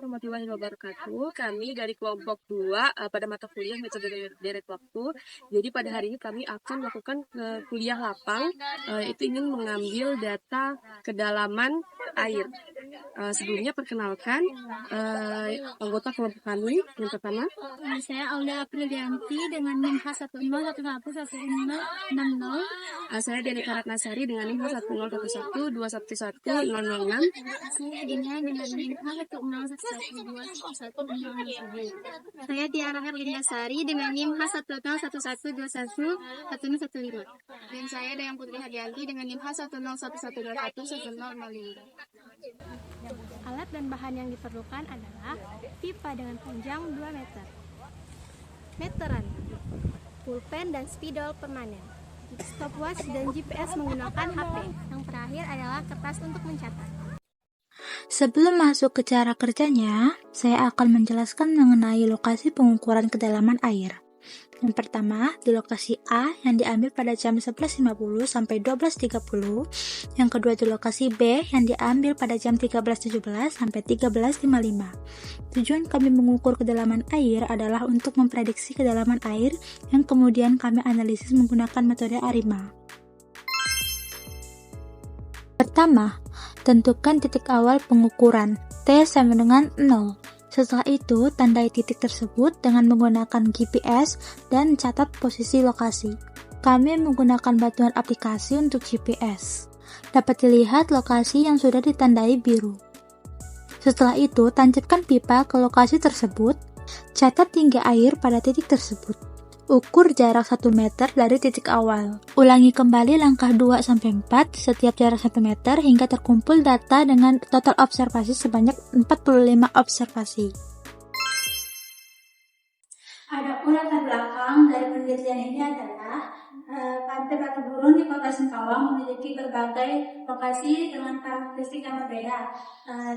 warahmatullahi wabarakatuh. Kami dari kelompok 2 pada mata kuliah metode deret waktu. Jadi pada hari ini kami akan melakukan kuliah lapang, itu ingin mengambil data kedalaman air. Sebelumnya perkenalkan anggota kelompok kami. Yang pertama, saya Aulia Aprilianti dengan NIM H10111060. Saya Denika Ratnasari dengan NIM H1011211006. Saya Dina dengan NIM H1011211060. Saya Tiara Herlindasari dengan NIM H1011211115. Dan saya Dayang Putri Hadianti dengan NIM H1011211005. Alat dan bahan yang diperlukan adalah pipa dengan panjang 2 meter, meteran, pulpen dan spidol permanen, stopwatch dan GPS menggunakan HP. Yang terakhir adalah kertas untuk mencatat. Sebelum masuk ke cara kerjanya, saya akan menjelaskan mengenai lokasi pengukuran kedalaman air. Yang pertama, di lokasi A yang diambil pada jam 11.50 sampai 12.30. Yang kedua di lokasi B yang diambil pada jam 13.17 sampai 13.55. Tujuan kami mengukur kedalaman air adalah untuk memprediksi kedalaman air yang kemudian kami analisis menggunakan metode ARIMA. Pertama, tentukan titik awal pengukuran, T sama dengan 0. Setelah itu, tandai titik tersebut dengan menggunakan GPS dan catat posisi lokasi. Kami menggunakan bantuan aplikasi untuk GPS. Dapat dilihat lokasi yang sudah ditandai biru. Setelah itu, tancapkan pipa ke lokasi tersebut. Catat tinggi air pada titik tersebut. Ukur jarak 1 meter dari titik awal. Ulangi kembali langkah 2-4 setiap jarak 1 meter hingga terkumpul data dengan total observasi sebanyak 45 observasi. Adapun latar belakang dari penelitian ini adalah Pantai Batu Burung di Kota Singkawang memiliki berbagai lokasi dengan karakteristik yang berbeda,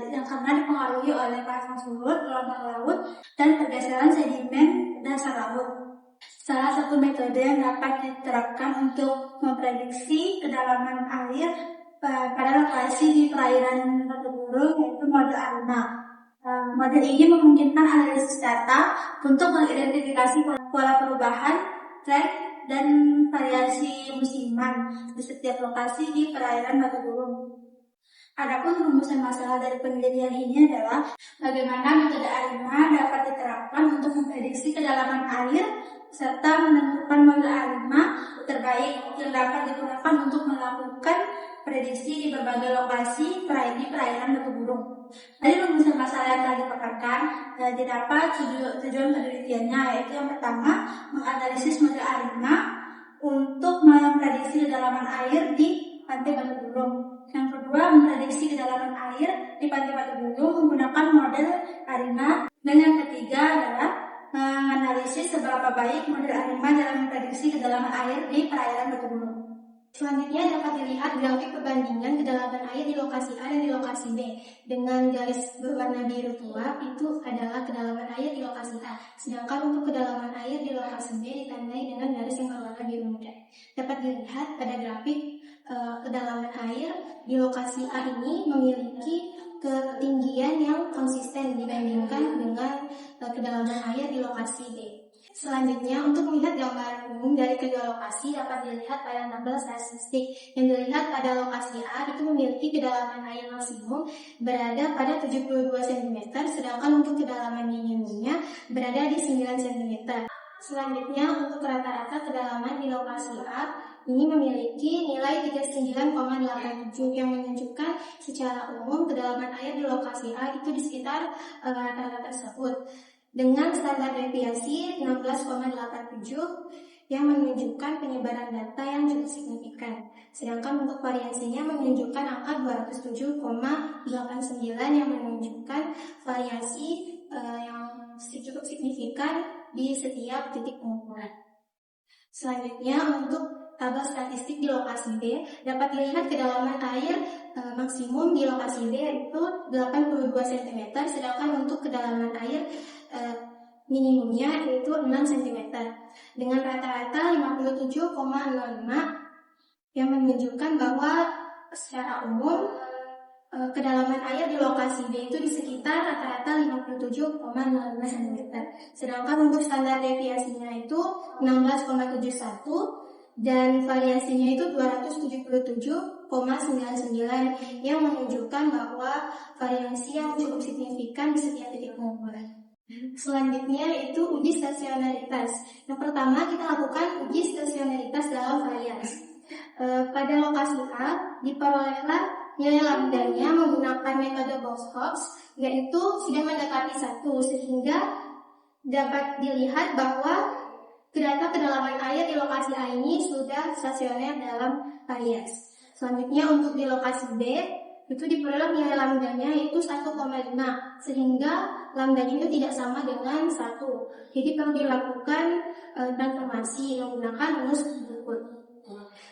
yang karena dipengaruhi oleh pasang surut, gelombang laut, dan pergeseran sedimen dasar laut. Salah satu metode yang dapat diterapkan untuk memprediksi kedalaman air pada lokasi di perairan Batu Burung yaitu model ARIMA. Model ini memungkinkan analisis data untuk mengidentifikasi pola perubahan, tren, dan variasi musiman di setiap lokasi di perairan Batu Burung. Adapun rumusan masalah dari penelitian ini adalah bagaimana metode ARIMA dapat diterapkan untuk memprediksi kedalaman air serta menentukan model ARIMA terbaik yang dapat digunakan untuk melakukan prediksi di berbagai lokasi di perairan Batu Burung. Dari rumusan masalah yang telah dipaparkan, didapat tujuan penelitiannya, yaitu yang pertama, menganalisis model ARIMA untuk memprediksi kedalaman air di Pantai Batu Burung. Yang kedua, memprediksi kedalaman air di Pantai Batu Burung menggunakan model ARIMA. Dan yang ketiga adalah menganalisis seberapa baik model ARIMA dalam memprediksi kedalaman air di perairan Batu Burung. Selanjutnya dapat dilihat grafik perbandingan kedalaman air di lokasi A dan di lokasi B. Dengan garis berwarna biru tua itu adalah kedalaman air di lokasi A. Sedangkan untuk kedalaman air di lokasi B ditandai dengan garis yang berwarna biru muda. Dapat dilihat pada grafik kedalaman air di lokasi A ini memiliki ketinggian yang konsisten dibandingkan dengan kedalaman air di lokasi B. Selanjutnya, untuk melihat gambaran umum dari kedua lokasi dapat dilihat pada tabel statistik. Yang dilihat pada lokasi A itu memiliki kedalaman air maksimum berada pada 72 cm, sedangkan untuk kedalaman minimumnya berada di 9 cm. Selanjutnya, untuk rata-rata kedalaman di lokasi A ini memiliki nilai 39,87 yang menunjukkan secara umum kedalaman air di lokasi A itu di sekitar rata-rata tersebut. Dengan standar deviasi 16,87 yang menunjukkan penyebaran data yang cukup signifikan. Sedangkan untuk variasinya menunjukkan angka 207,89 yang menunjukkan variasi yang cukup signifikan di setiap titik pengukuran. Selanjutnya untuk tabel statistik di lokasi B dapat dilihat kedalaman air maksimum di lokasi B itu 82 cm, sedangkan untuk kedalaman air minimumnya yaitu 6 cm dengan rata-rata 57,05 yang menunjukkan bahwa secara umum kedalaman air di lokasi B itu di sekitar rata-rata 57,05 cm. Sedangkan untuk standar deviasinya itu 16,71 dan variasinya itu 277,99 yang menunjukkan bahwa variasi yang cukup signifikan di setiap titik mengukur. Selanjutnya itu uji stasionaritas. Yang pertama kita lakukan uji stasionaritas dalam varians. Pada lokasi A diperolehlah nilai lambdanya menggunakan metode Box-Hawkes, yaitu sudah mendekati 1 sehingga dapat dilihat bahwa data kedalaman air di lokasi A ini sudah stasioner dalam varians. Selanjutnya untuk di lokasi B itu diperoleh nilai lambdanya itu 1,5 sehingga lambdanya itu tidak sama dengan 1. Jadi perlu dilakukan transformasi menggunakan rumus berikut.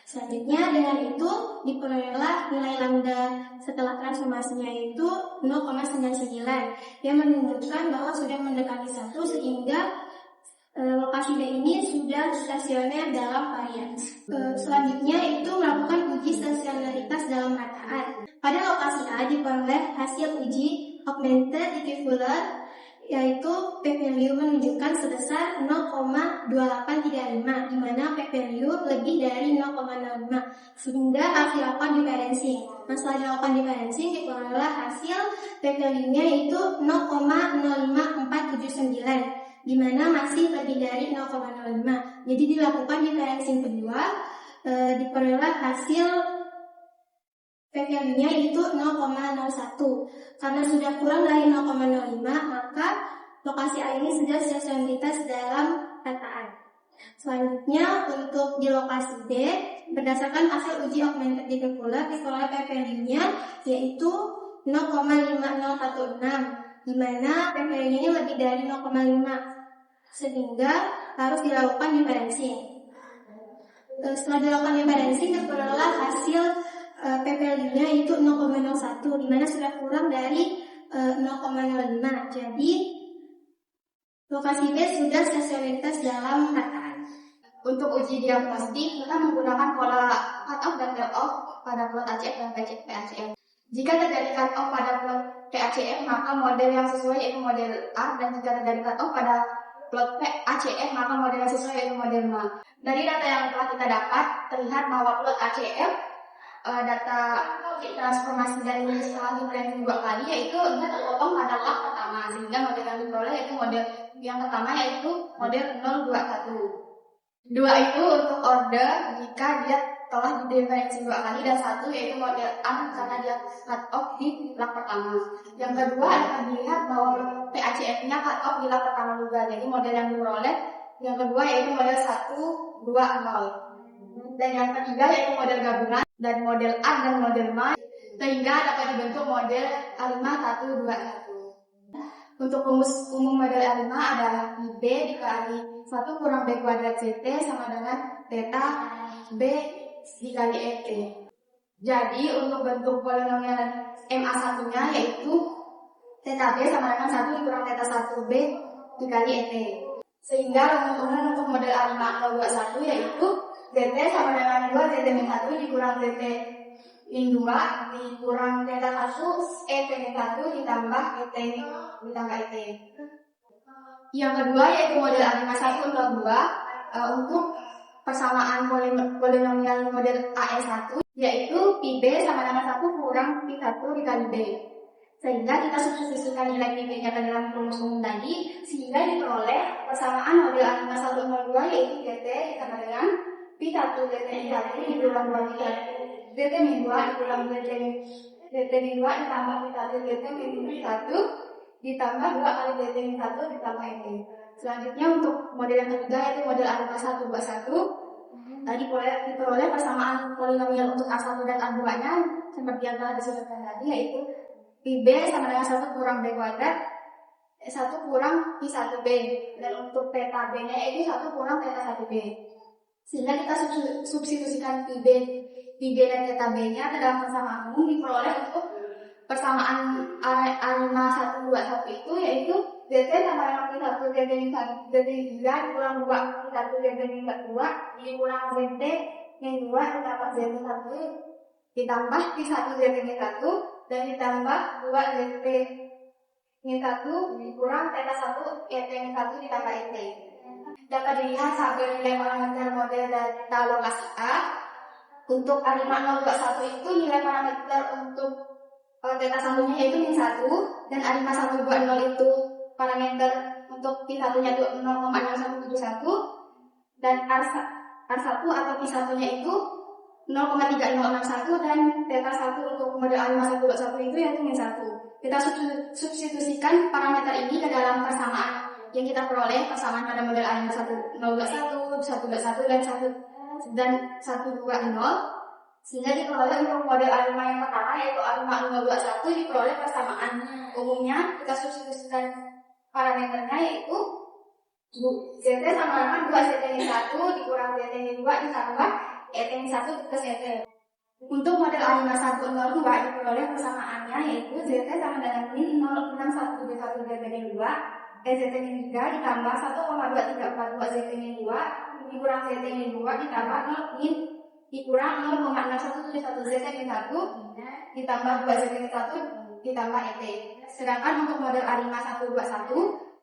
Selanjutnya dengan itu diperolehlah nilai lambda setelah transformasinya itu 0,99 yang menunjukkan bahwa sudah mendekati 1 sehingga lokasi B ini sudah stasioner dalam varians. Selanjutnya itu melakukan uji stasionaritas dalam rataan. Pada lokasi A diperoleh hasil uji augmented equivalent, yaitu p-value menunjukkan sebesar 0,2835, di mana p-value lebih dari 0,05 sehingga harus dilakukan diferencing. Nah, setelah dilakukan diferencing diperoleh hasil p-value-nya itu 0,05479, di mana masih lebih dari 0,05. Jadi dilakukan diferencing kedua, diperoleh hasil p-value-nya itu 0,01. Karena sudah kurang dari 0,05, maka lokasi A ini sudah stasionaritas dalam rataan. Selanjutnya untuk di lokasi B, berdasarkan hasil uji augmented equivalent diperoleh p-value-nya yaitu 0,5016, di mana p-value-nya ini lebih dari 0,5 sehingga harus dilakukan diferencing. Setelah dilakukan diferencing diperoleh hasil p-value-nya itu 0,01, di mana sudah kurang dari 0,05. Jadi lokasi B sudah stasionaritas dalam rataan. Untuk uji diagnostik kita menggunakan pola cut-off dan drop-off pada plot ACF dan PACF. Jika terjadi cut-off pada plot PACF, maka model yang sesuai yaitu model A, dan jika terjadi cut-off pada plot PACF, maka model yang sesuai yaitu model M. Dari data yang telah kita dapat, terlihat bahwa plot ACF data transformasi dari setelah diferencing 2 kali yaitu terpotong pada lap pertama, sehingga model yang diperoleh yaitu model yang pertama yaitu model 021. 2 itu untuk order jika dia telah diferencing 2 kali, dan 1 yaitu model A karena dia cut off di lap pertama. Yang kedua akan dilihat bahwa PACF-nya cut off di lap pertama juga, jadi model yang diperoleh yang kedua yaitu model 120. Dan yang ketiga yaitu model gabungan dan model A dan model M, sehingga dapat dibentuk model A5121. Untuk rumus umum model A5 adalah B dikali 1 kurang B kuadrat CT sama dengan theta B dikali ET. Jadi untuk bentuk polinomial MA1 nya yaitu theta B sama dengan 1 dikurang theta 1B dikali ET. Sehingga rumus umum untuk model A5021 yaitu DT sama dengan 2 DT min 1 dikurang DT min 2 dikurang theta 1 ET min 1 ditambah ET ditambah ET. Yang kedua yaitu model A51 untuk 2 untuk persamaan polinomial model AE1 yaitu PB sama dengan 1 kurang P1 dikali B. Sehingga kita substitusikan nilai PB-nya ke dalam rumus umum tadi sehingga diperoleh persamaan model A5102 yaitu DT ditambah dengan P1 DT min 1 dikurang 2 DT min 2 dikurang DT min 2 ditambah P1 DT min 1 ditambah 2 kali DT min 1 ditambah ET. Selanjutnya untuk model yang ketiga yaitu model A5121 tadi diperoleh persamaan polinomial untuk A1 dan A2 nya seperti yang telah disebutkan tadi yaitu PB sama dengan 1 kurang B kuadrat 1 kurang P1B, dan untuk theta B nya yaitu 1 kurang theta 1B. Sehingga kita substitusikan PB dan theta B nya ke dalam persamaan umum diperoleh untuk persamaan A5121 itu yaitu DT sama dengan P1 DT min 1 DT 3 dikurang 2 P1 DT min 2 dikurang DT min 2 ditambah DT 1 ditambah P1 DT min 1 dan ditambah 2 DT min 1 dikurang theta 1 ET min 1 ditambah ET. Dapat dilihat tabel nilai parameter model data lokasi A. Untuk A5021 itu nilai parameter untuk theta 1-nya yaitu min 1, dan A5120 itu parameter untuk P1-nya itu 0,6171, dan R1 atau P1-nya itu 0,3061, dan theta 1 untuk model A5121 itu yaitu min 1. Kita substitusikan parameter ini ke dalam persamaan yang kita peroleh, persamaan pada model A5121, 121 dan 120, sehingga diperoleh untuk model A5 yang pertama yaitu A5021 diperoleh persamaan umumnya. Kita substitusikan parameternya yaitu ZT sama dengan 2 ZT min 1 dikurang ZT min 2 ditambah ET min 1 plus ET. Untuk model A5102 diperoleh persamaannya yaitu ZT sama dengan min 06171 ZT min 2 ZT min 3 ditambah 1,2342 ZT min 2 dikurang ZT min 2 ditambah 0 min dikurang 0,6171 ZT min 1 ditambah 2 ZT min 1 ditambah ET. Sedangkan untuk model A5121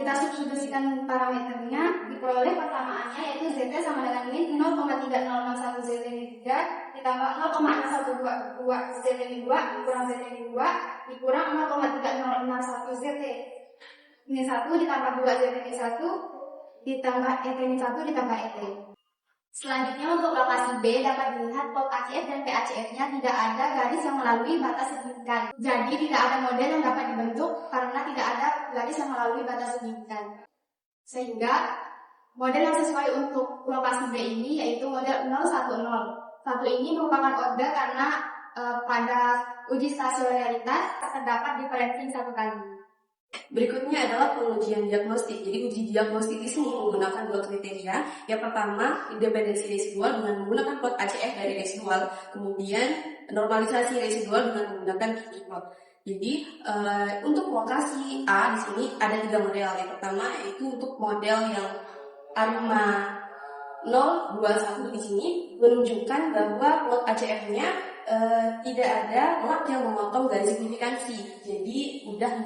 kita substitusikan parameternya, diperoleh persamaannya yaitu ZT sama dengan min 0,3061 ZT min 3 ditambah 0,6122 ZT min 2 dikurang ZT min 2 dikurang 0,3061 ZT min 1 ditambah 2 ZT min 1 ditambah ET min 1 ditambah ET. Selanjutnya untuk lokasi B dapat dilihat plot ACF dan PACF-nya tidak ada garis yang melalui batas signifikan. Jadi tidak ada model yang dapat dibentuk karena tidak ada garis yang melalui batas signifikan. Sehingga model yang sesuai untuk lokasi B ini yaitu model 010. 1 ini merupakan order karena pada uji stasionaritas terdapat diferensi 1 kali. Berikutnya adalah pengujian diagnostik. Jadi uji diagnostik di sini menggunakan 2 kriteria. Yang pertama, independensi residual dengan menggunakan plot ACF dari residual. Kemudian normalisasi residual dengan menggunakan Kiki plot. Jadi untuk lokasi A di sini ada 3 model. Yang pertama yaitu untuk model yang A5021 di sini menunjukkan bahwa plot ACF-nya tidak ada lap yang memotong garis signifikansi, jadi sudah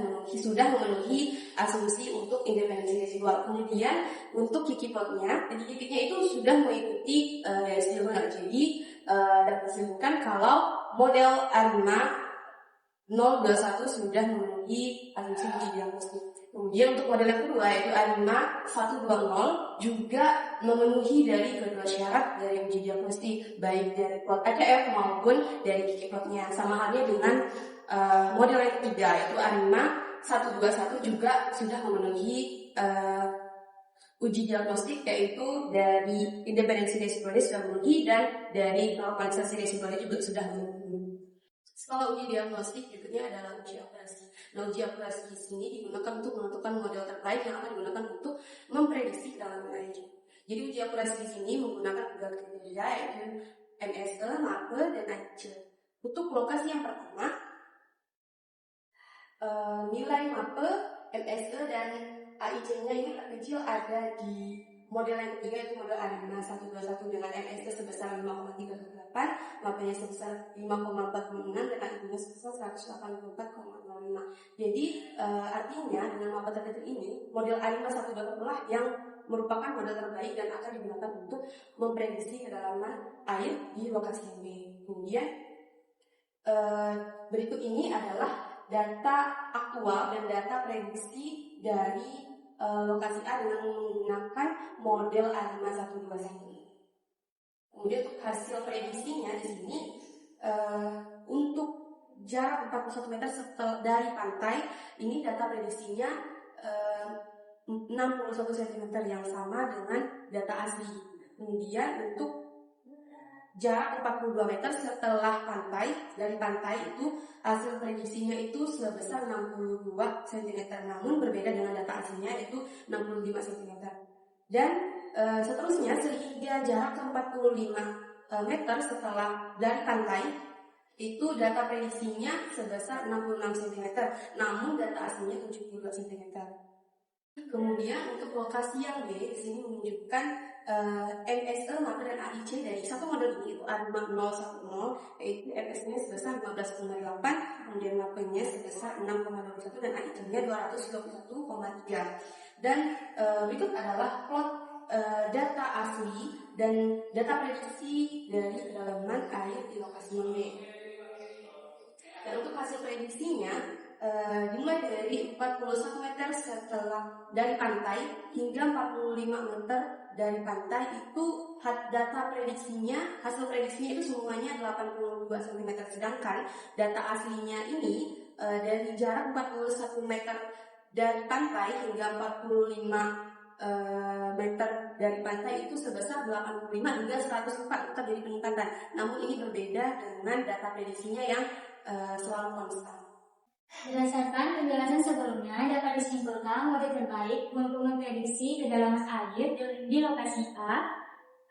memenuhi asumsi untuk independensi residual. Kemudian untuk Kiki plotnya, titik-titiknya itu sudah mengikuti garis diagonal. Jadi dapat disimpulkan kalau model A5021 sudah memenuhi asumsi uji diagnostik. Kemudian untuk model yang kedua yaitu A5120 juga memenuhi dari kedua syarat dari uji diagnostik, baik dari plot ACF maupun dari Kiki plotnya. Sama halnya dengan model yang ketiga yaitu A5121 juga sudah memenuhi uji diagnostik, yaitu dari independensi residualnya sudah memenuhi dan dari normalisasi residualnya juga sudah memenuhi. Setelah uji diagnostik, berikutnya adalah uji operasi. Nah, uji operasi di sini digunakan untuk menentukan model terbaik yang akan digunakan untuk memprediksi kedalaman air. Jadi uji operasi di sini menggunakan 3 kriteria yaitu MSE, MAPE, dan AIC. Untuk lokasi yang pertama, nilai MAPE, MSE, dan AIC-nya ini terkecil ada di model yang ketiga yaitu model A5121 dengan MSE sebesar 5,38, MAPE-nya sebesar 5,46, dan AIC-nya sebesar 184,05. Jadi artinya dengan MAPE terkecil ini, model A5121 lah yang merupakan model terbaik dan akan digunakan untuk memprediksi kedalaman air di lokasi B. Kemudian berikut ini adalah data aktual dan data prediksi dari lokasi A dengan menggunakan model A5121. Kemudian untuk hasil prediksinya di sini untuk jarak 41 meter dari pantai, ini data prediksinya 61 cm yang sama dengan data asli. Kemudian untuk jarak 42 meter setelah pantai, dari pantai itu hasil prediksinya itu sebesar 62 cm, namun berbeda dengan data aslinya yaitu 65 cm. Dan seterusnya sehingga jarak 45 meter setelah dari pantai itu data prediksinya sebesar 66 cm, namun data aslinya 72 cm. Kemudian untuk lokasi yang B di sini menunjukkan MSE, MAPE, dan AIC dari satu model ini, yaitu ARMA 010, yaitu MSE-nya sebesar 15,8, kemudian MAPE-nya sebesar 6,21, dan AIC-nya 221,3. Dan berikut adalah plot data asli dan data prediksi dari kedalaman air di lokasi Meme. Dan untuk hasil prediksinya, dimulai dari 41 meter dari pantai hingga 45 meter dari pantai, itu data prediksinya, hasil prediksinya itu semuanya 82 cm, sedangkan data aslinya ini dari jarak 41 meter dari pantai hingga 45 meter dari pantai itu sebesar 85 hingga 104 meter dari peningkatan. Namun ini berbeda dengan data prediksinya yang selalu konstan. Berdasarkan penjelasan sebelumnya, dapat disimpulkan model terbaik untuk memprediksi kedalaman air di lokasi A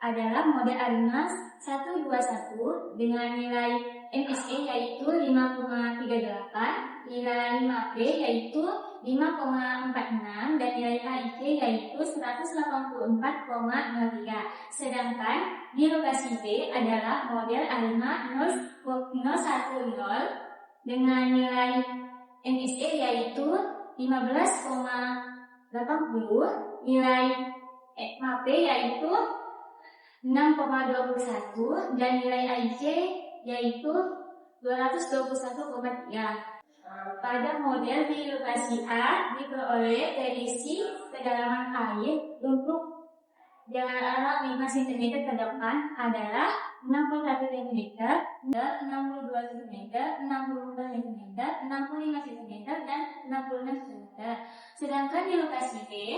adalah model ARIMA 121 dengan nilai MSE yaitu 5,38, nilai MAP yaitu 5,46, dan nilai AIC yaitu 184,03. Sedangkan di lokasi B adalah model ARIMA 010 dengan nilai MSE yaitu 15,80, nilai MAP yaitu 6,21, dan nilai AIC yaitu 221,3. Pada model di lokasi A diperoleh prediksi kedalaman air untuk jarak alam 5 cm ke depan adalah 61 cm, 62 cm, 64 cm, 65 cm, dan 66 cm. Sedangkan di lokasi B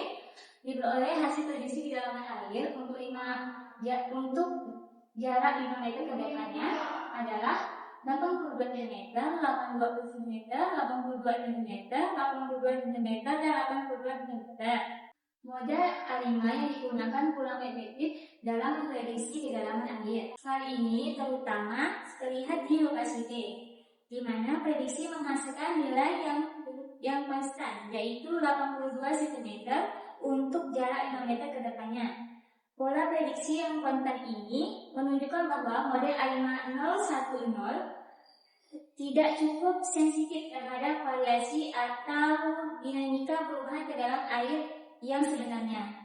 diperoleh hasil prediksi kedalaman air untuk jarak 5 meter ke depannya adalah 82 cm, 82 cm, 82 cm, 82 cm, dan 82 cm. Model ARIMA yang digunakan kurang efektif dalam memprediksi kedalaman air. Hal ini terutama terlihat di lokasi B, di mana prediksi menghasilkan nilai yang konstan, yaitu 82 cm untuk jarak 5 meter ke depannya. Pola prediksi yang konstan ini menunjukkan bahwa model ARIMA 010 tidak cukup sensitif terhadap variasi atau dinamika perubahan ke dalam air yang sebenarnya.